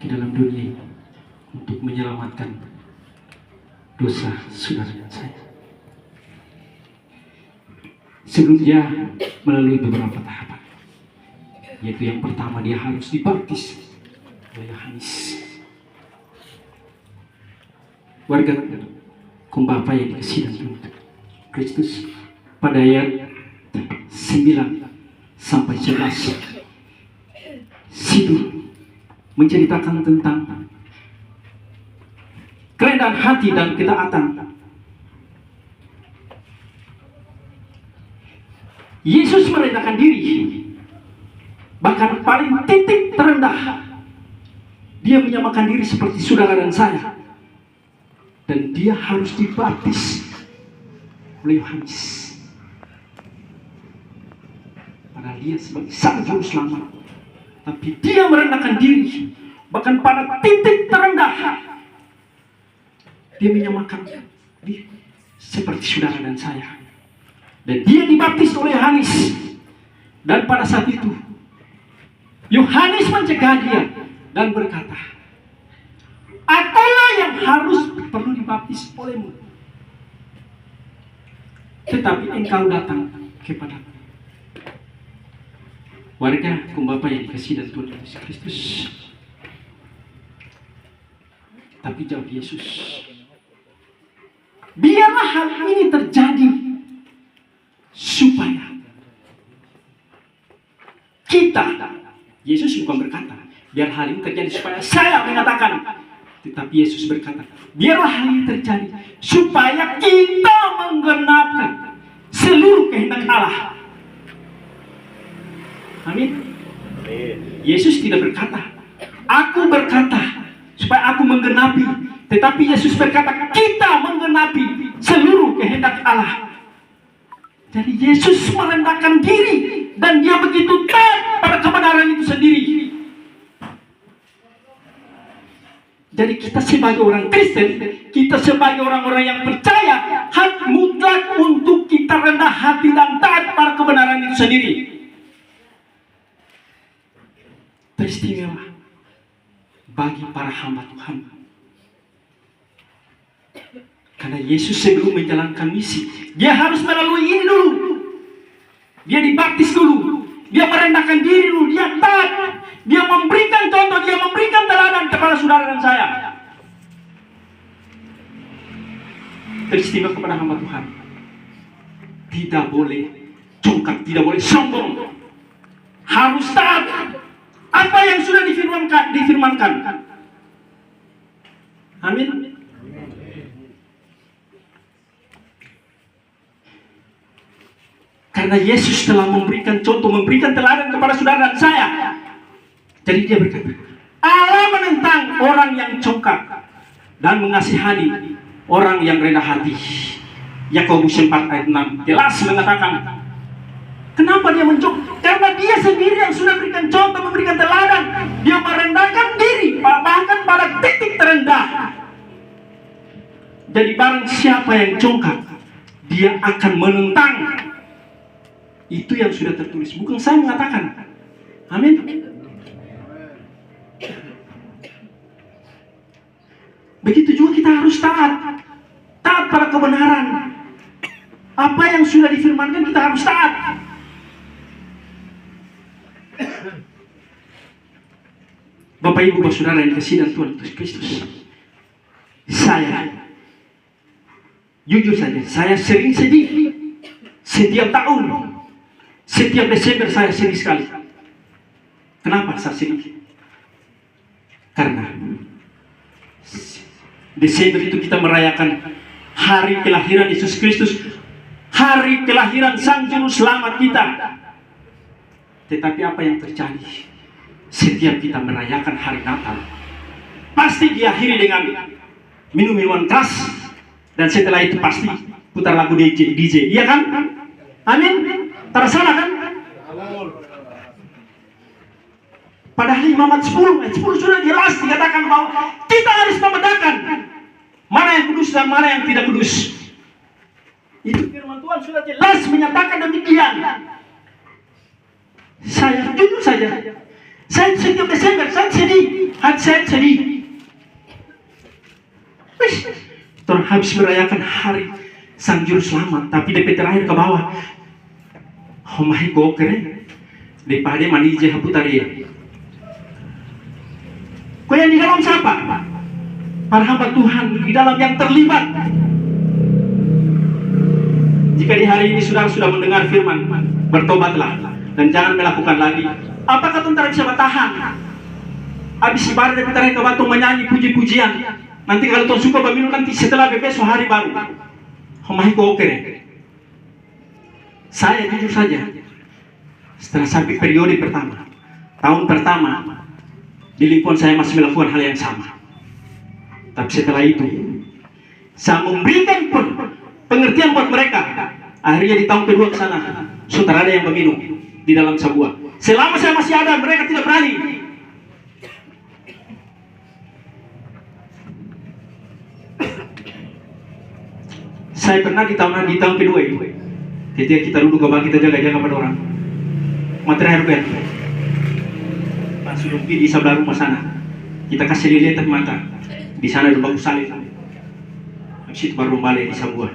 ke dalam dunia ini untuk menyelamatkan dosa saudara dan saya. Sebelum dia melalui beberapa tahapan, yaitu yang pertama dia harus dibaptis oleh Yohanes. Warga kaum Bapa yang dikasihi dan Tuhan Kristus, pada ayat 9 sampai 11 situ menceritakan tentang kerendahan hati dan ketaatan. Yesus merendahkan diri, bahkan paling titik terendah dia menyamakan diri seperti saudara dan saya, dan dia harus dibaptis oleh Yohanes. Padahal dia sebagai sang juru selamat, tapi dia merendahkan diri, bahkan pada titik terendah dia menyamakan diri seperti saudara dan saya, dan dia dibaptis oleh Yohanes. Dan pada saat itu Yohanes mencegah dia dan berkata, "Akulah yang harus perlu dibaptis olehmu, tetapi engkau datang kepadaku." Warga kaum Bapa yang dikasihi dan Tuhan Yesus Kristus, tapi jawab Yesus, biarlah hal ini terjadi supaya kita, Yesus bukan berkata biar hal ini terjadi supaya saya mengatakan, tetapi Yesus berkata biarlah hal ini terjadi supaya kita menggenapkan seluruh kehendak Allah. Amin. Yesus tidak berkata, aku berkata supaya aku menggenapi, tetapi Yesus berkata kita menggenapi seluruh kehendak Allah. Jadi Yesus merendahkan diri dan dia begitu taat pada kebenaran itu sendiri. Jadi kita sebagai orang Kristen, kita sebagai orang-orang yang percaya, hak mutlak untuk kita rendah hati dan taat pada kebenaran itu sendiri. Teristimewa bagi para hamba Tuhan, karena Yesus sebelum menjalankan misi, dia harus melalui ini dulu. Dia dibaptis dulu, dia merendahkan diri dulu, dia taat, dia memberikan contoh, dia memberikan teladan kepada saudara dan saya. Teristimewa kepada hamba Tuhan, tidak boleh congkak, tidak boleh sombong, harus taat apa yang sudah difirmankan. Amin. Karena Yesus telah memberikan contoh, memberikan teladan kepada saudara dan saya. Jadi dia berkata, Allah menentang orang yang congkak dan mengasihani orang yang rendah hati. Yakobus 4 ayat 6 jelas mengatakan, kenapa dia mencongkak? Karena dia sendiri yang sudah berikan contoh, memberikan teladan. Dia merendahkan diri, bahkan pada titik terendah. Jadi barang siapa yang congkak, dia akan menentang. Itu yang sudah tertulis, bukan saya mengatakan. Amin. Begitu juga kita harus taat pada kebenaran. Apa yang sudah difirmankan kita harus taat. Bapak Ibu saudara yang dikasihi dan Tuhan Yesus Kristus, saya jujur saja, saya sering sedih. Setiap tahun, setiap Desember saya sedih sekali. Kenapa saya sedih? Karena Desember itu kita merayakan hari kelahiran Yesus Kristus, hari kelahiran Sang Juru Selamat kita. Tetapi apa yang terjadi? Setiap kita merayakan hari Natal, pasti diakhiri dengan minum minuman keras, dan setelah itu pasti putar lagu DJ, iya kan? Amin. Tersalah kan? Padahal Imamat 10 ayat 10 sudah jelas dikatakan bahwa kita harus membedakan mana yang kudus dan mana yang tidak kudus. Itu firman Tuhan sudah jelas menyatakan demikian. Saya jujur saja, saya setiap Desember saya sedih, hati saya sedih. Wih, orang habis merayakan hari Sang Juru Selamat, tapi DP terakhir ke bawah. Oh my God, keren. Daripada mandi je haputari. Kau yang di dalam siapa? Para hamba Tuhan di dalam yang terlibat. Jika di hari ini saudara sudah mendengar firman, bertobatlah dan jangan melakukan lagi. Apakah tentara bisa bertahan? Habis ibadah dan terakhir ke batu menyanyi puji-pujian. Nanti kalau Tuhan suka pemilu nanti setelah besok hari baru. Homai kok oke. Saya jujur saja, setelah sampai periode pertama, tahun pertama, di lingkungan saya masih melakukan hal yang sama. Tapi setelah itu, saya memberikan pengertian buat mereka. Akhirnya di tahun kedua ke sana, saudara ada yang meminum di dalam sebuah. Selama saya masih ada, mereka tidak berani. Saya pernah di tahun kedua itu, ketika kita duduk ke bawah, kita jaga-jaga pada orang. Materi RPN Pak Sudumpi di sebelah rumah sana, kita kasih lihat mata. Di sana ada bagus salib. Habis itu baru balik di sebuah.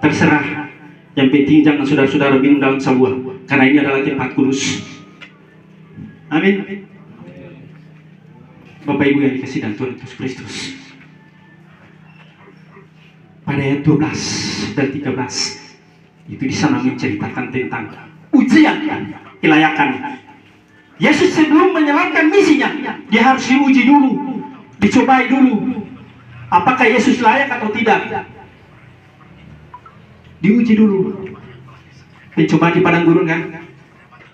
Terserah. Yang penting jangan saudara-saudara minum dalam sebuah, karena ini adalah tempat kudus. Amin. Bapak Ibu yang dikasih dan Tuhan Yesus Kristus, pada ayat 12 dan 13 itu di sana menceritakan tentang ujian kelayakan. Yesus sebelum menjalankan misinya, dia harus diuji dulu, dicobai dulu. Apakah Yesus layak atau tidak? Diuji dulu. Pencobaan di padang gurun kan?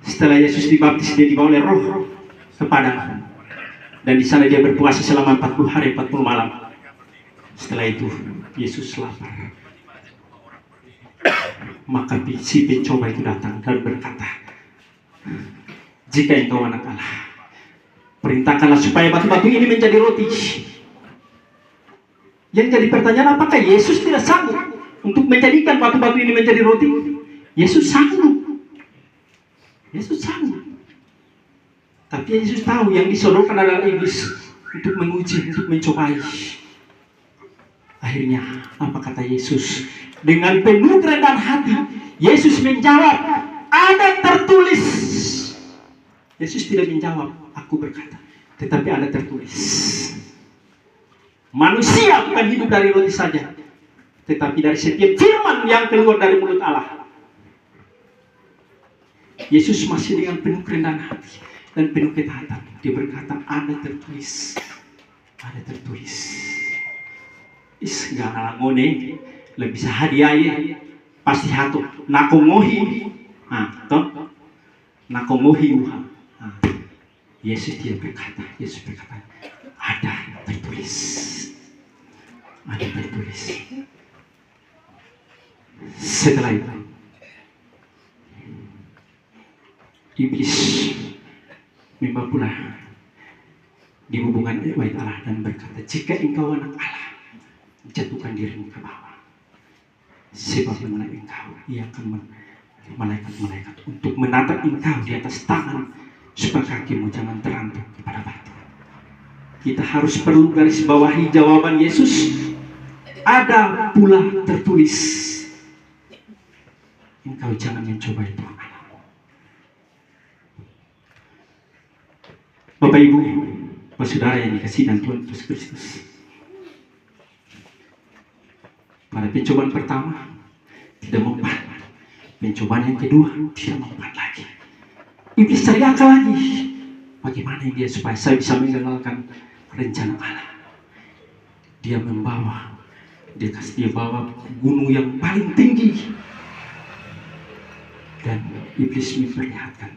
Setelah Yesus dibaptis, dia dibawa oleh Roh ke padang. Dan di sana dia berpuasa selama 40 hari 40 malam. Setelah itu Yesus lapar. Maka si pencoba itu datang dan berkata, jika engkau anak Allah, perintahkanlah supaya batu-batu ini menjadi roti. Yang jadi pertanyaan, apakah Yesus tidak sanggup untuk menjadikan batu-batu ini menjadi roti? Yesus sanggup. Yesus sanggup. Tapi Yesus tahu yang disodorkan adalah iblis untuk menguji, untuk mencobai. Akhirnya, apa kata Yesus? Dengan penuh kerendahan hati, Yesus menjawab, ada tertulis. Yesus tidak menjawab, aku berkata, tetapi ada tertulis. Manusia bukan hidup dari roti saja, tetapi dari setiap firman yang keluar dari mulut Allah. Yesus masih dengan penuh kerendahan hati dan penuh ketaatan. Dia berkata, ada tertulis. Ada tertulis. Gak ngone, lebih bisa hadiah pasti hatu. Nakongohi. Nakongohi Tuhan. Yesus dia berkata, ada tertulis. Ada tertulis. Setelah itu, iblis membawa pula di hubungan wahai Allah dan berkata, jika engkau anak Allah, jatuhkan dirimu ke bawah. Sebab mengenai engkau, ia akan malaikat-malaikat untuk menatap engkau di atas tangan, supaya kakimu jangan terantuk kepada batu. Kita harus perlu garis bawahi jawaban Yesus. Ada pula tertulis, engkau jangan mencoba itu. Bapak Ibu, Bapak Saudara yang dikasihi dan Tuhan Yesus Kristus, pada pencobaan pertama tidak mempan, pencobaan yang kedua tidak mempan lagi. Iblis cari akal lagi, bagaimana dia supaya saya bisa menggagalkan rencana Allah. Dia bawa gunung yang paling tinggi, dan iblis memperlihatkan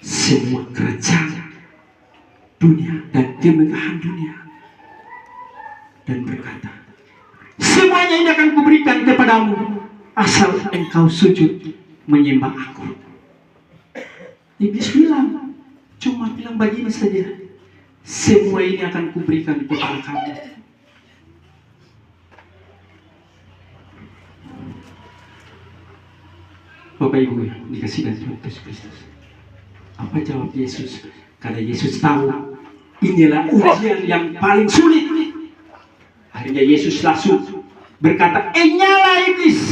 semua kerajaan dunia dan kemegahan dunia, dan berkata, semuanya ini akan kuberikan kepadamu asal engkau sujud menyembah aku. Iblis bilang, cuma bilang begini saja, semua ini akan kuberikan kepada kamu. Bapak Ibu yang dikasihi dan Tuhan Yesus Kristus, apa jawab Yesus? Karena Yesus tahu inilah ujian yang paling sulit. Akhirnya Yesus langsung berkata, nyala iblis,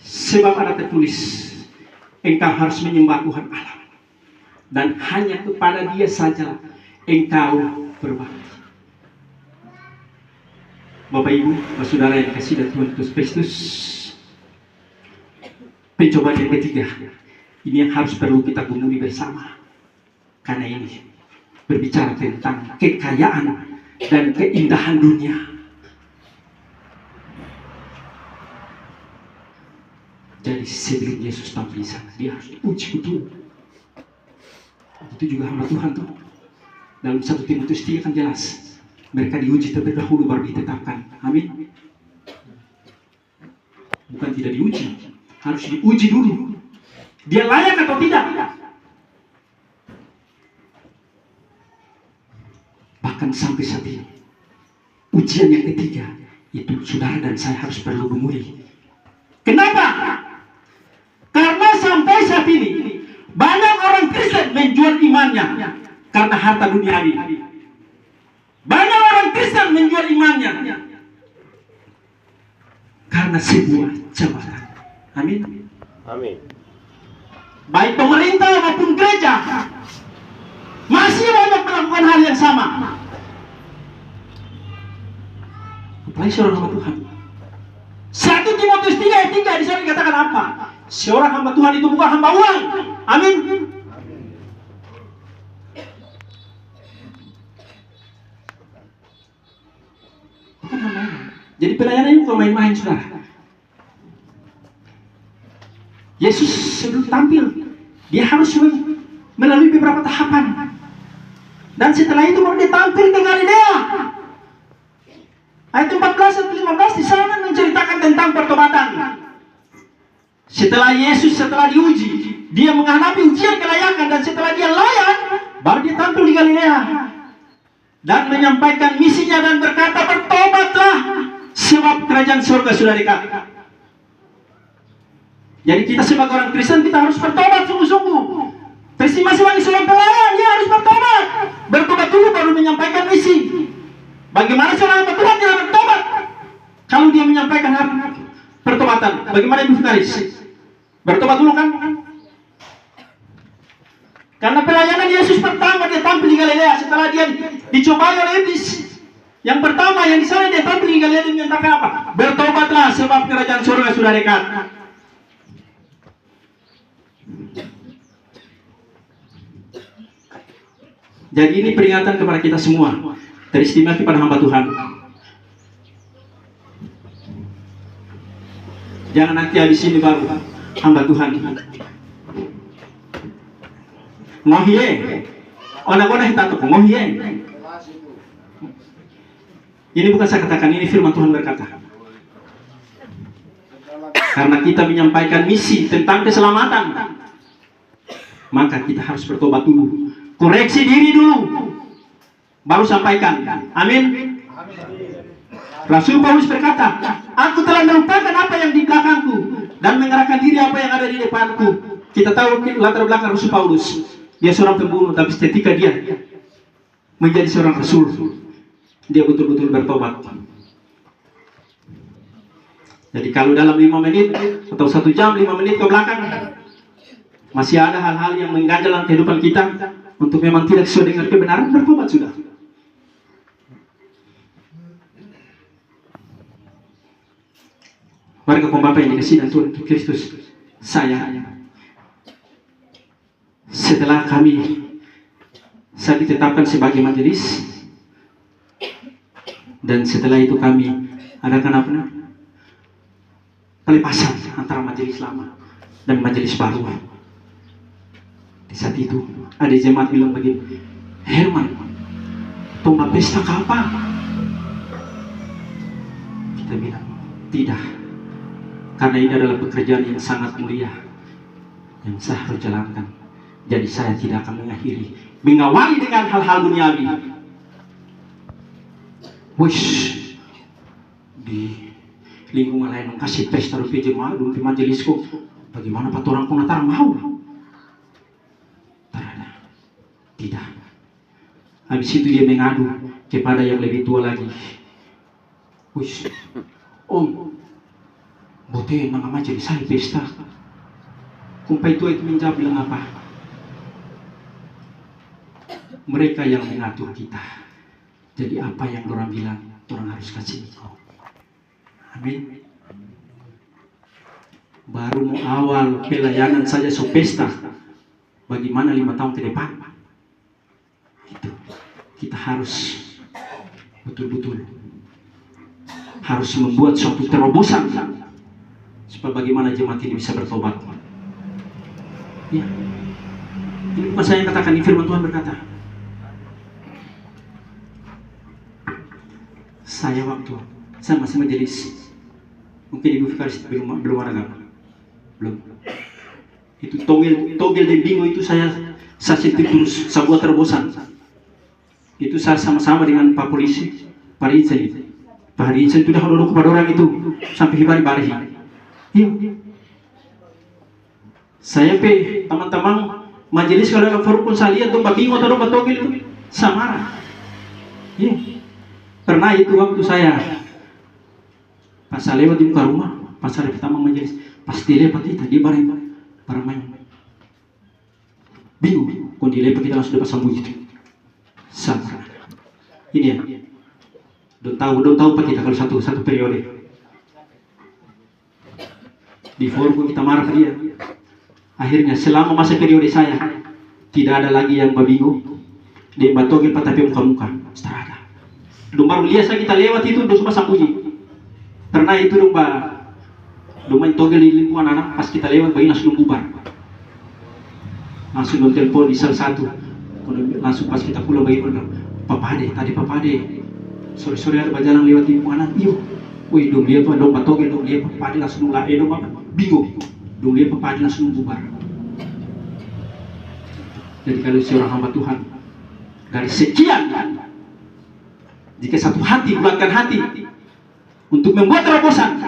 sebab ada tertulis, engkau harus menyembah Tuhan Allah, dan hanya kepada Dia saja engkau berbakti. Bapak Ibu, saudara yang dikasihi dari Tuhan Yesus Kristus, pencobaan yang ketiga, ini yang harus perlu kita gumuli bersama. Karena ini berbicara tentang kekayaan dan keindahan dunia. Jadi sebelum Yesus tampil di sana, Dia harus diuji betul. Itu juga hamba Tuhan tuh. Dalam 1 Timotius 3 kan jelas, mereka diuji terlebih dahulu baru ditetapkan. Amin. Bukan tidak diuji, harus diuji dulu. Dia layak atau tidak? Bahkan sampai saat ini, ujian yang ketiga itu saudara dan saya harus perlu gumuli. Kenapa? Karena sampai saat ini banyak orang Kristen menjual imannya karena harta duniawi. Banyak orang Kristen menjual imannya karena sebuah jabatan. Amin. Amin. Baik pemerintah maupun gereja masih banyak melakukan hal yang sama. Apalagi seorang hamba Tuhan. 1 Timotius 3 ayat 3 di sana dikatakan apa? Seorang hamba Tuhan itu bukan hamba uang. Amin. Bukan hamba uang. Jadi pelayanan itu bukan main-main, saudara. Yesus sebelum tampil, Dia harus melalui beberapa tahapan. Dan setelah itu baru Dia tampil ke Galilea. Ayat 14 dan 15 di sana menceritakan tentang pertobatan. Setelah diuji, Dia menghadapi ujian kelayakan, dan setelah Dia layak, baru Dia tampil di Galilea dan menyampaikan misinya dan berkata, bertobatlah sebab kerajaan surga sudah dekat. Jadi kita sebagai orang Kristen, kita harus bertobat sungguh-sungguh. Peristiwa sebagai seorang pelayan, dia harus bertobat. Bertobat dulu baru menyampaikan misi. Bagaimana seorang hamba Tuhan tidak bertobat kalau dia menyampaikan pertobatan? Bagaimana Ibu Fikaris? Bertobat dulu kan? Karena pelayanan Yesus pertama Dia tampil di Galilea setelah Dia dicobai oleh iblis. Yang pertama yang di sana Dia tampil di Galilea, Dia menyatakan apa? Bertobatlah sebab kerajaan surga sudah dekat. Jadi ini peringatan kepada kita semua, teristimewa kepada hamba Tuhan. Jangan nanti habis ini baru hamba Tuhan. Ngohie, ona-ona hitato ngohie. Ini bukan saya katakan, ini firman Tuhan berkata. Karena kita menyampaikan misi tentang keselamatan, maka kita harus bertobat dulu, koreksi diri dulu, baru sampaikan. Amin. Rasul Paulus berkata, aku telah melupakan apa yang di belakangku dan mengerahkan diri apa yang ada di depanku. Kita tahu latar belakang Rasul Paulus. Dia seorang pembunuh, tapi ketika dia menjadi seorang rasul, dia betul-betul bertobat. Jadi kalau dalam 5 menit atau 1 jam 5 menit ke belakang masih ada hal-hal yang mengganjal dalam kehidupan kita, untuk memang tidak sesuai dengan kebenaran, bertobat sudah. Warga Bapak yang dikasihi dan Tuhan Kristus, saya setelah saya ditetapkan sebagai majelis, dan setelah itu kami adakan apa? Pelepasan antara majelis lama dan majelis baru. Di saat itu ada jemaat bilang begini, Herman, tunggu pesta kapan? Kita bilang tidak, karena ini adalah pekerjaan yang sangat mulia yang saya harus jalankan. Jadi saya tidak akan mengawali dengan hal-hal duniawi. Wish di lingkungan lain kasih pesta rupiah jemaat di majelisku, bagaimana Pak orang pun mau? Tidak. Habis itu dia mengadu kepada yang lebih tua lagi. Wih, om, bote mga majelis saya pesta. Kumpai tua itu menjawab bilang apa? Mereka yang mengatur kita. Jadi apa yang orang bilang, orang harus kasih ikut. Amin. Baru mau awal pelayanan saja so pesta. Bagaimana 5 tahun ke depan? Itu kita harus betul-betul harus membuat suatu terobosan supaya bagaimana jemaat ini bisa bertobat. Ya, ini bukan saya yang katakan, ini firman Tuhan berkata. Saya masih majelis, mungkin Ibu Vikaris belum ada kan? Belum. Itu togel dan bingung itu saya sentuh terus, sebuah terobosan. Itu saya sama-sama dengan Pak Polisi, Pak Rinsen. Pak Rinsen itu dah duduk kepada orang itu sampai hibari-bari. Iya. Saya teman-teman majelis kalau dalam forum pun saya lihat tuh Pak bingung atau Pak togel itu sama. Iya. Pernah itu waktu saya pas saya lewat di muka rumah, pas saya pertama majelis, pasti lewat kita dia bareng main. Bingung, kalau dilepas kita langsung dapat sambung itu. Sama. Ini ya. Don't tahu Pak kita kalau satu periode. Di forum kita marah dia. Akhirnya selama masa periode saya tidak ada lagi yang babingung. Dia batogil tapi muka-muka. Setelah ada. Dong baru lihat saya kita lewat itu dong semua sambunyi. Pernah itu dong main togel di lingkungan anak pas kita lewat bayi langsung bubar. Langsung dong telepon di salah satu. Langsung pas kita pulang bayi bilang, Papa Ade, sore-sore ada berjalan lewat di lingkungan anak. Iyo, wih dong dia tuh dong togel dong dia Papa Ade langsung mulai dong apa? Bingung. Dong dia Papa Ade langsung bubar. Jadi kalau seorang hamba Tuhan dari sekian jika satu hati, bulatkan hati untuk membuat terobosan,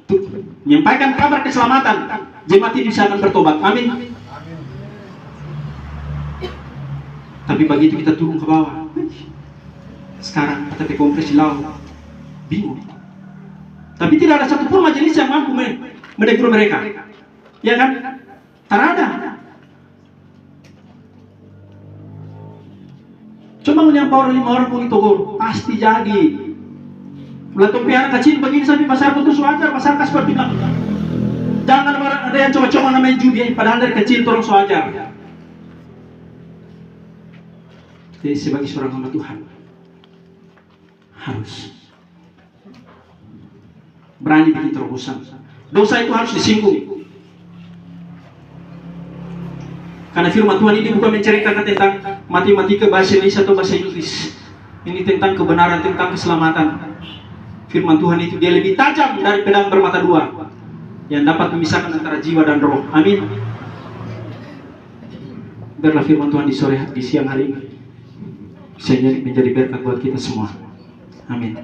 untuk menyampaikan kabar keselamatan, jemaat ini bisa akan bertobat. Amin. Tapi begitu kita turun ke bawah, sekarang kita kompres di laut, bingung. Tapi tidak ada satupun majelis yang mampu menegur mereka, ya kan? Tak ada. Cuma menyampau 5 orang pun tegur, pasti jadi. Belatong piara kecil begini sampai pasar putus wajar, pasar kasper bilang. Jangan ada yang coba-coba namanya judi, padahal dari kecil turun wajar. Jadi sebagai seorang hamba Tuhan harus berani bikin terobosan. Dosa itu harus disinggung. Karena firman Tuhan ini bukan menceritakan tentang matematika bahasa Indonesia atau bahasa Inggris. Ini tentang kebenaran, tentang keselamatan. Firman Tuhan itu dia lebih tajam dari pedang bermata dua yang dapat memisahkan antara jiwa dan roh. Amin. Biarlah firman Tuhan di siang hari ini bisa menjadi berkat buat kita semua. Amin.